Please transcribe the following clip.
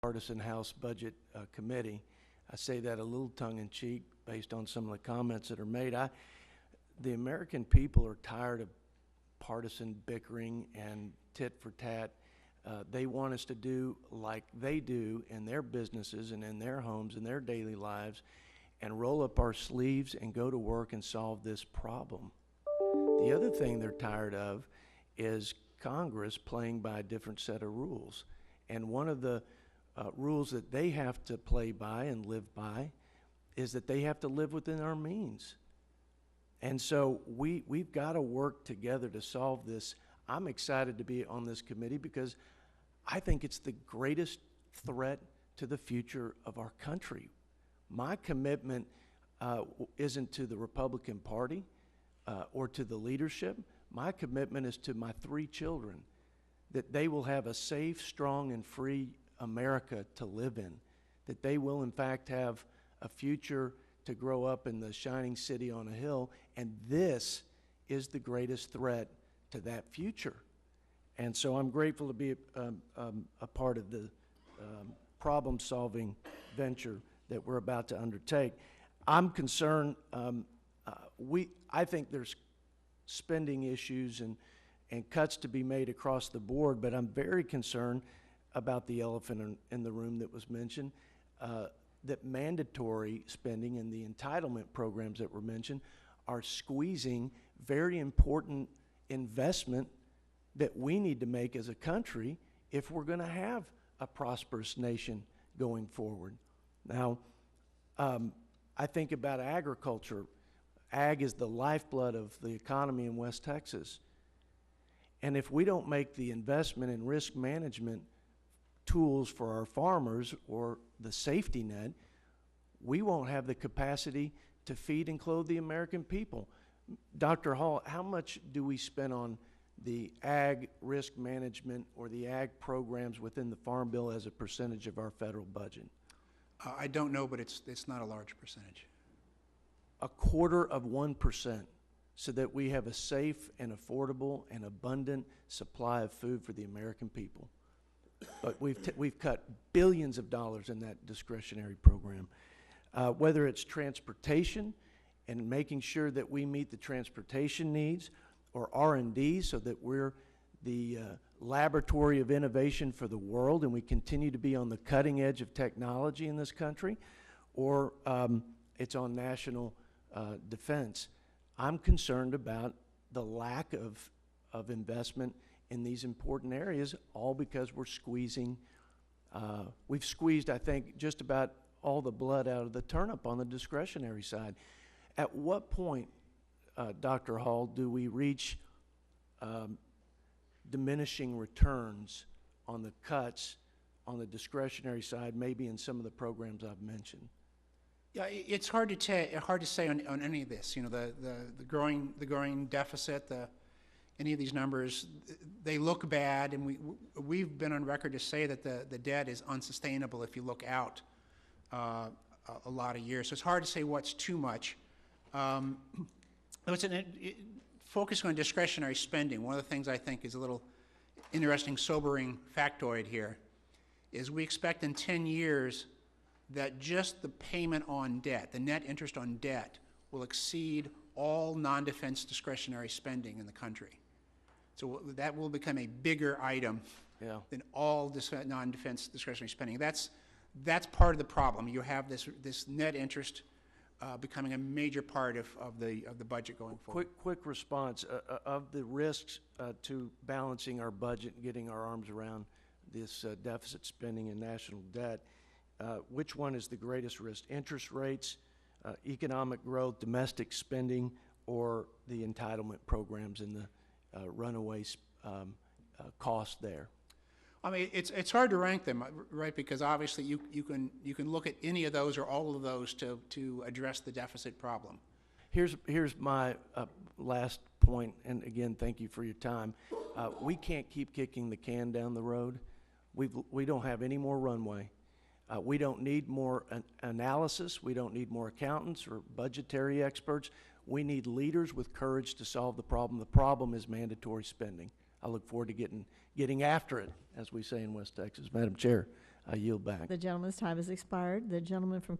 Partisan House Budget Committee. I say that a little tongue-in-cheek based on some of the comments that are made. The American people are tired of partisan bickering and tit for tat. They want us to do like they do in their businesses and in their homes and their daily lives and roll up our sleeves and go to work and solve this problem. The other thing they're tired of is Congress playing by a different set of rules. And one of the rules that they have to play by and live by is that they have to live within our means. And so we've got to work together to solve this. I'm excited to be on this committee because I think it's the greatest threat to the future of our country. My commitment isn't to the Republican Party or to the leadership. My commitment is to my 3 children, that they will have a safe, strong, and free America to live in, that they will in fact have a future to grow up in the shining city on a hill, and this is the greatest threat to that future. And so I'm grateful to be a part of the problem-solving venture that we're about to undertake. I'm concerned, I think there's spending issues and cuts to be made across the board, but I'm very concerned about the elephant in the room that was mentioned, that mandatory spending and the entitlement programs that were mentioned are squeezing very important investment that we need to make as a country if we're going to have a prosperous nation going forward. Now, I think about agriculture. Ag is the lifeblood of the economy in West Texas. And if we don't make the investment in risk management tools for our farmers or the safety net, we won't have the capacity to feed and clothe the American people. Dr. Hall, how much do we spend on the ag risk management or the ag programs within the Farm Bill as a percentage of our federal budget? I don't know, but it's not a large percentage. 0.25%, so that we have a safe and affordable and abundant supply of food for the American people. But we've cut billions of dollars in that discretionary program. Whether it's transportation and making sure that we meet the transportation needs, or R&D so that we're the laboratory of innovation for the world and we continue to be on the cutting edge of technology in this country, or it's on national defense. I'm concerned about the lack of investment in these important areas, all because we're squeezing, we've squeezed, I think, just about all the blood out of the turnip on the discretionary side. At what point, Dr. Hall, do we reach diminishing returns on the cuts on the discretionary side, maybe in some of the programs I've mentioned? Yeah, it's hard to say on any of this. You know, the growing deficit, any of these numbers, they look bad, and we've been on record to say that the debt is unsustainable if you look out a lot of years. So it's hard to say what's too much. Focusing on discretionary spending, one of the things I think is a little interesting, sobering factoid here is we expect in 10 years that just the payment on debt, the net interest on debt, will exceed all non-defense discretionary spending in the country. So that will become a bigger item than all non-defense discretionary spending. That's part of the problem. You have this net interest becoming a major part of the budget going forward. Quick response. Of the risks to balancing our budget and getting our arms around this deficit spending and national debt, which one is the greatest risk? Interest rates, economic growth, domestic spending, or the entitlement programs and the runaway cost there? I mean, it's hard to rank them, right? Because obviously you can look at any of those or all of those to address the deficit problem. Here's my last point, and again, thank you for your time. We can't keep kicking the can down the road. We don't have any more runway. We don't need more analysis. We don't need more accountants or budgetary experts. We need leaders with courage to solve the problem. The problem is mandatory spending. I look forward to getting after it, as we say in West Texas. Madam Chair, I yield back. The gentleman's time has expired. The gentleman from